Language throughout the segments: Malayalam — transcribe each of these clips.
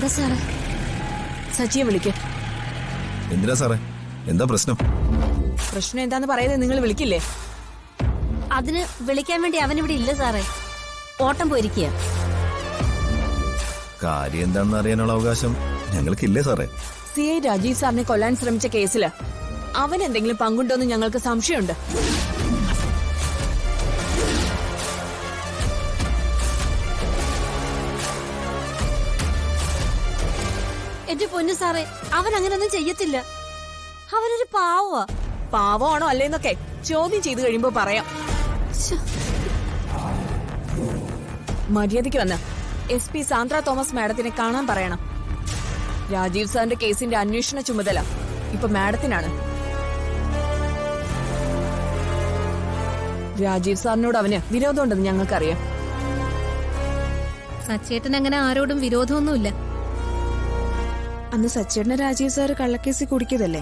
എന്താ സാറേ? സച്ചിയെ വിളിക്ക്. എന്തിനാ സാറേ, എന്താ പ്രശ്നം? പ്രശ്നം എന്താന്ന് പറയുന്നത് നിങ്ങൾ വിളിക്കില്ലേ? അതിന് വിളിക്കാൻ വേണ്ടി അവനിവിടെ ഇല്ല സാറേ, ഓട്ടം പോയിരിക്കുക. കാര്യം എന്താണെന്ന് അറിയാനുള്ള അവകാശം ഞങ്ങൾക്കില്ലേ സാറേ? CI രാജീവ് സാറിനെ കൊല്ലാൻ ശ്രമിച്ച കേസില് അവൻ എന്തെങ്കിലും പങ്കുണ്ടോന്ന് ഞങ്ങൾക്ക് സംശയമുണ്ട്. എന്റെ പൊന്നു സാറേ, അവൻ അങ്ങനൊന്നും ചെയ്യത്തില്ല. അവനൊരു പാവമാ. പാവമാണോ അല്ലേന്നൊക്കെ ചോദ്യം ചെയ്തു കഴിയുമ്പോ പറയാം. മര്യാദയ്ക്ക് വന്ന് SP സാന്ദ്ര തോമസ് മാഡത്തിനെ കാണാൻ പറയണം. രാജീവ് സാറിന്റെ കേസിന്റെ അന്വേഷണ ചുമതല ഇപ്പൊ മാഡത്തിനാണ്. രാജീവ് സാറിനോട് അവന് വിരോധമുണ്ടെന്ന് ഞങ്ങൾക്കറിയാം. സച്ചേട്ടൻ അങ്ങനെ ആരോടും വിരോധമൊന്നുമില്ല. അന്ന് സച്ചേട്ടനെ രാജീവ് സാറ് കള്ളക്കേസിൽ കുടിക്കതല്ലേ,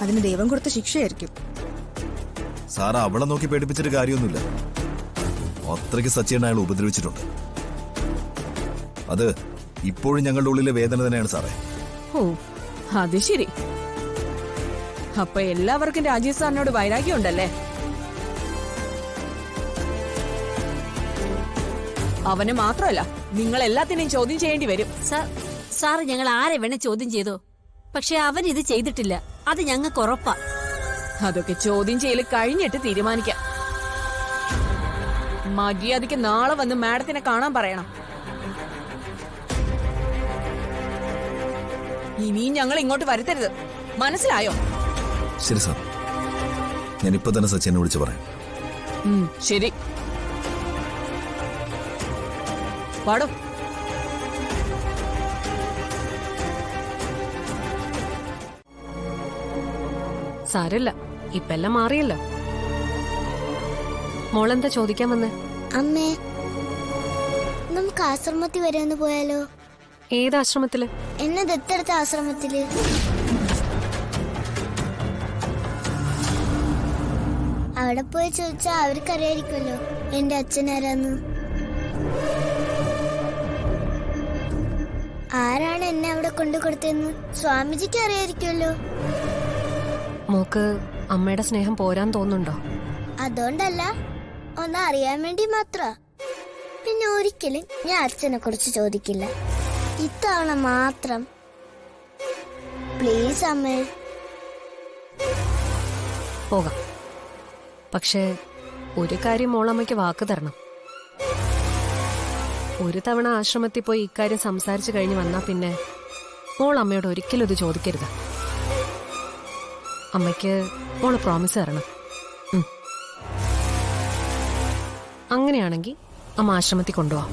അതിന് ദൈവം കൊടുത്ത ശിക്ഷയായിരിക്കും. സാറ് അവളെ നോക്കി പേടിപ്പിച്ചിട്ട് കാര്യമൊന്നുമില്ല. അത്രയ്ക്ക് സച്ചിനെ അയാൾ ഉപദ്രവിച്ചിട്ടുണ്ട്. അത് ഇപ്പോഴും ഞങ്ങളുടെ ഉള്ളിലെ വേദന തന്നെയാണ് സാറേ. ഓ, അത് ശരി. അപ്പൊ എല്ലാവർക്കും രാജീവ് സാറിനോട് വൈരാഗ്യം ഉണ്ടല്ലേ? അവന് മാത്രമല്ല, നിങ്ങൾ എല്ലാത്തിനെയും ചോദ്യം ചെയ്യേണ്ടി വരും. സാറ് ഞങ്ങൾ ആരെ വേണേ ചോദ്യം ചെയ്തോ, പക്ഷെ അവൻ ഇത് ചെയ്തിട്ടില്ല. അത് ഞങ്ങൾക്ക് ഉറപ്പാ. അതൊക്കെ ചോദ്യം ചെയ്യല് കഴിഞ്ഞിട്ട് തീരുമാനിക്കാം. മര്യാദയ്ക്ക് നാളെ വന്ന് മാഡത്തിനെ കാണാൻ പറയണം. ഇനിയും ഞങ്ങൾ ഇങ്ങോട്ട് വരുത്തരുത്, മനസ്സിലായോ? ശരി സാർ, ഞാനിപ്പോ തന്നെ സച്ചിനെ വിളിച്ചു പറയാം. ശരി, പാടോ. സാരല്ല, ഇപ്പെല്ലാം മാറിയല്ലോ. മോളെന്താ ചോദിക്കാൻ വന്നേ? അമ്മേ, നമുക്ക് ആശ്രമത്തിൽ വരെയൊന്ന് പോയാലോ? ഏതാശ്രമത്തില്? എന്നെ ദത്തെടുത്ത ആശ്രമത്തില്. അവിടെ പോയി ചോദിച്ചാ അവർക്കറിയായിരിക്കുമല്ലോ എന്റെ അച്ഛനാരാന്ന്. ആരാണ് എന്നെ അവിടെ കൊണ്ടു കൊടുത്തതെന്ന് സ്വാമിജിക്ക് അറിയായിരിക്കുമല്ലോ. മോക്ക് അമ്മയുടെ സ്നേഹം പോരാൻ തോന്നുന്നുണ്ടോ? അതുകൊണ്ടല്ല, ഒന്ന് അറിയാൻ വേണ്ടി മാത്ര. പിന്നെ ഒരിക്കലും ഞാൻ അച്ഛനെ കുറിച്ച് ചോദിക്കില്ല. ഇത്തവണ മാത്രം പ്ലീസ് അമ്മേ. പോകാം, പക്ഷേ ഒരു കാര്യം മോളമ്മയ്ക്ക് വാക്ക് തരണം. ഒരു തവണ ആശ്രമത്തിൽ പോയി ഇക്കാര്യം സംസാരിച്ചു കഴിഞ്ഞ് വന്നാ പിന്നെ മോളമ്മയോട് ഒരിക്കലും ഇത് ചോദിക്കരുത്. അമ്മയ്ക്ക് മോള് പ്രോമിസ് തരണം. അങ്ങനെയാണെങ്കിൽ അമ്മ ആശ്രമത്തിൽ കൊണ്ടുപോവാം.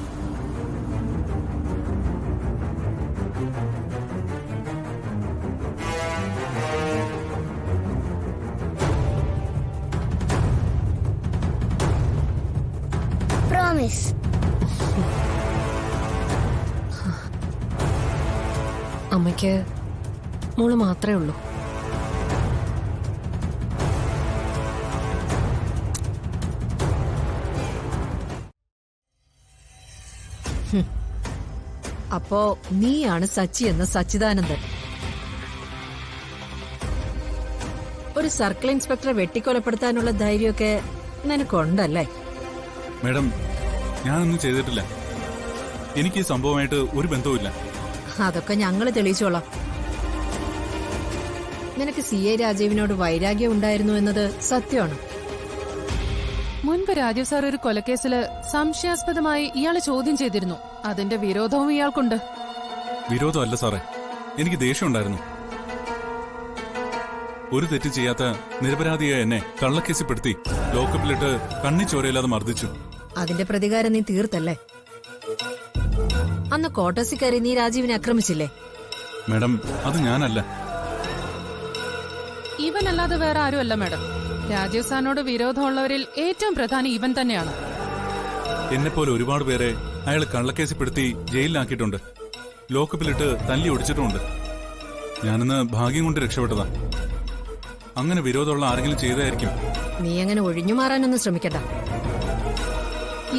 പ്രോമിസ്. അമ്മയ്ക്ക് മോള് മാത്രമേ ഉള്ളൂ. അപ്പോ നീയാണ് സച്ചി എന്ന സച്ചിദാനന്ദൻ. ഒരു സർക്കിൾ ഇൻസ്പെക്ടറെ വെട്ടിക്കൊലപ്പെടുത്താനുള്ള ധൈര്യമൊക്കെ നിനക്കുണ്ടല്ലേ? മാഡം, ഞാനൊന്നും ചെയ്തിട്ടില്ല. എനിക്ക് ഈ സംഭവമായിട്ട് ഒരു ബന്ധവുമില്ല. അതൊക്കെ ഞങ്ങള് തെളിയിച്ചോളാം. നിനക്ക് CI രാജീവിനോട് വൈരാഗ്യം ഉണ്ടായിരുന്നു എന്നത് സത്യമാണ്. മുൻപ് രാജീവ് സാർ ഒരു കൊലക്കേസില് സംശയാസ്പദമായി ഇയാളെ ചോദ്യം ചെയ്തിരുന്നു. അതിന്റെ വിരോധവും ഇയാൾക്കുണ്ട്. വിരോധമല്ല സാറേ, എനിക്ക് ദേഷ്യമുണ്ടായിരുന്നു. ഒരു തെറ്റ് ചെയ്യാത്ത നിരപരാധിയായ എന്നെ കള്ളക്കേസിൽപ്പെടുത്തി ലോക്കപ്പിലിട്ട് കണ്ണി ചോരയില്ലാതെ മർദ്ദിച്ചു. അതിന്റെ പ്രതികാരം നീ തീർത്തല്ലേ? അന്ന് കോട്ടേഴ്സിൽ കയറി നീ രാജീവിനെ ആക്രമിച്ചില്ലേ? മാഡം, അത് ഞാനല്ല. ഇവനല്ലാതെ വേറെ ആരുമല്ല മാഡം. രാജീവ് സാറിനോട് വിരോധമുള്ളവരിൽ ഏറ്റവും പ്രധാനി ഇവൻ തന്നെയാണ്. എന്നെപ്പോലെ ഒരുപാട് പേരെ അയാൾ കള്ളക്കേസിൽപ്പെടുത്തി ജയിലിലാക്കിയിട്ടുണ്ട്. ലോക്കപ്പിലിട്ട് തല്ലി ഒടിച്ചിട്ടുമുണ്ട്. ഞാനിന്ന് ഭാഗ്യം കൊണ്ട് രക്ഷപ്പെട്ടതാ. അങ്ങനെ വിരോധമുള്ള ആരെങ്കിലും ചെയ്തായിരിക്കും. നീ അങ്ങനെ ഒഴിഞ്ഞു മാറാനൊന്നും ശ്രമിക്കണ്ട.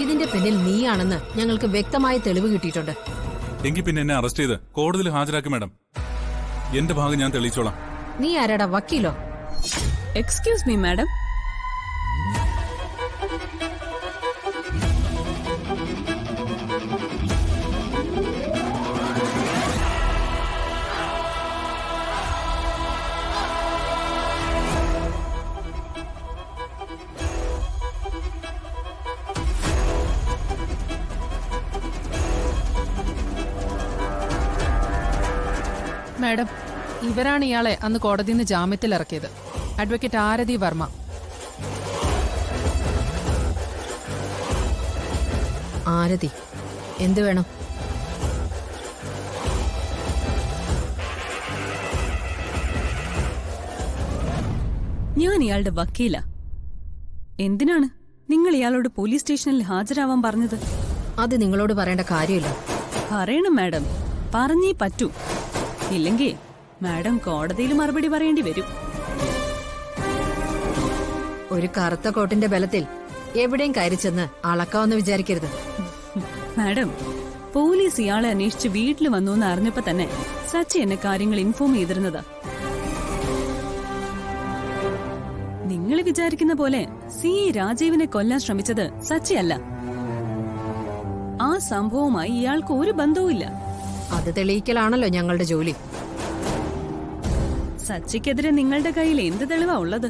ഇതിന്റെ പിന്നിൽ നീയാണെന്ന് ഞങ്ങൾക്ക് വ്യക്തമായ തെളിവ് കിട്ടിയിട്ടുണ്ട്. എങ്കിൽ പിന്നെ എന്നെ അറസ്റ്റ് ചെയ്ത് കോടതിയിൽ ഹാജരാക്കി മാഡം. എന്റെ ഭാഗം ഞാൻ തെളിയിച്ചോളാം. നീ ആരാടാ, വക്കീലോ? Excuse me madam. മാഡം, ഇവരാണ് ഇയാളെ അന്ന് കോടതിയിൽ നിന്ന് ജാമ്യത്തിൽ ഇറക്കിയത്. അഡ്വക്കേറ്റ് ആരതി വർമ്മ. ആരതി, എന്തു വേണം? ഞാൻ ഇയാളുടെ വക്കീല. എന്തിനാണ് നിങ്ങൾ ഇയാളോട് പോലീസ് സ്റ്റേഷനിൽ ഹാജരാവാൻ പറഞ്ഞത്? അത് നിങ്ങളോട് പറയേണ്ട കാര്യമില്ല. പറയണം മാഡം, പറഞ്ഞേ പറ്റൂ. ഇല്ലെങ്കിൽ മാഡം കോടതിയിൽ മറുപടി പറയേണ്ടി വരും. ഒരു കറുത്ത കോട്ടിന്റെ ബലത്തിൽ എവിടെയും കയറി ചെന്ന് അളക്കാവെന്ന് വിചാരിക്കരുത്. മാഡം, പോലീസ് ഇയാളെ അന്വേഷിച്ച് വീട്ടിൽ വന്നു എന്ന് അറിഞ്ഞപ്പോ തന്നെ സച്ചി എന്നെ കാര്യങ്ങൾ ഇൻഫോം ചെയ്തിരുന്നതാ. നിങ്ങൾ വിചാരിക്കുന്ന പോലെ സി രാജീവിനെ കൊല്ലാൻ ശ്രമിച്ചത് സച്ചിയല്ല. ആ സംഭവവുമായി ഇയാൾക്ക് ഒരു ബന്ധവുമില്ല. അത് തെളിയിക്കലാണല്ലോ ഞങ്ങളുടെ ജോലി. സച്ചിക്കെതിരെ നിങ്ങളുടെ കയ്യിൽ എന്ത് തെളിവാ ഉള്ളത്?